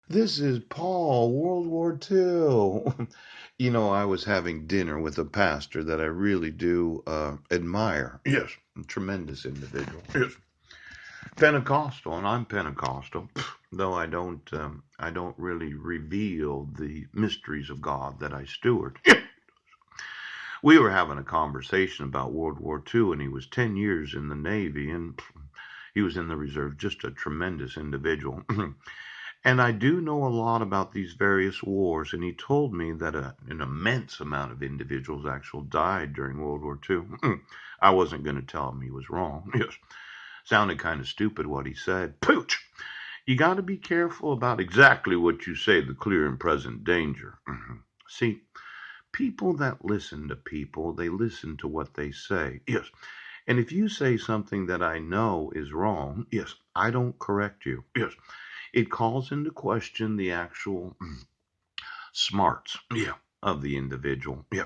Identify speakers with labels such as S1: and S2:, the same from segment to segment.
S1: This is Paul, World War II. I was having dinner with a pastor that I really do admire. Yes, a tremendous individual. Yes, Pentecostal, and I'm Pentecostal, though I don't really reveal the mysteries of God that I steward. We were having a conversation about World War II, and he was 10 years in the Navy, and he was in the reserve. Just a tremendous individual. And I do know a lot about these various wars, and he told me that an immense amount of individuals actually died during World War II. I wasn't going to tell him he was wrong. Yes, sounded kind of stupid what he said. Pooch! You got to be careful about exactly what you say, the clear and present danger. See, people that listen to people, they listen to what they say. Yes. And if you say something that I know is wrong, yes, I don't correct you. Yes. It calls into question the actual smarts, yeah, of the individual. Yeah.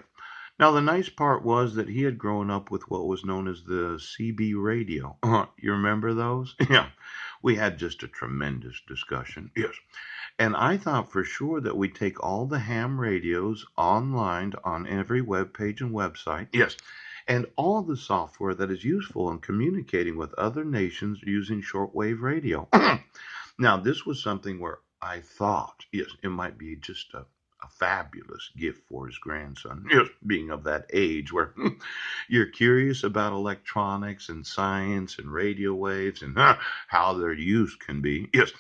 S1: Now, the nice part was that he had grown up with what was known as the CB radio. You remember those? Yeah. We had just a tremendous discussion. Yes. And I thought for sure that we'd take all the ham radios online on every web page and website. Yes. And all the software that is useful in communicating with other nations using shortwave radio. Now, this was something where I thought, yes, it might be just a fabulous gift for his grandson, yes, being of that age where you're curious about electronics and science and radio waves and how their use can be. Yes.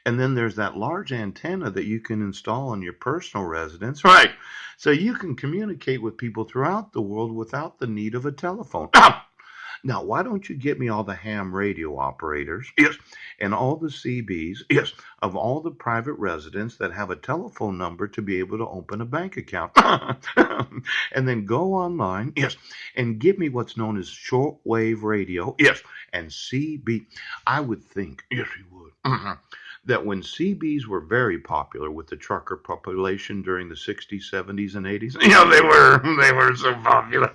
S1: And then there's that large antenna that you can install in your personal residence. Right. So you can communicate with people throughout the world without the need of a telephone. Now, why don't you get me all the ham radio operators? Yes. And all the CBs? Yes. Of all the private residents that have a telephone number to be able to open a bank account. And then go online. Yes. And give me what's known as shortwave radio. Yes. And CB. I would think, yes, you would. That when CBs were very popular with the trucker population during the 60s, 70s, and 80s, they were so popular.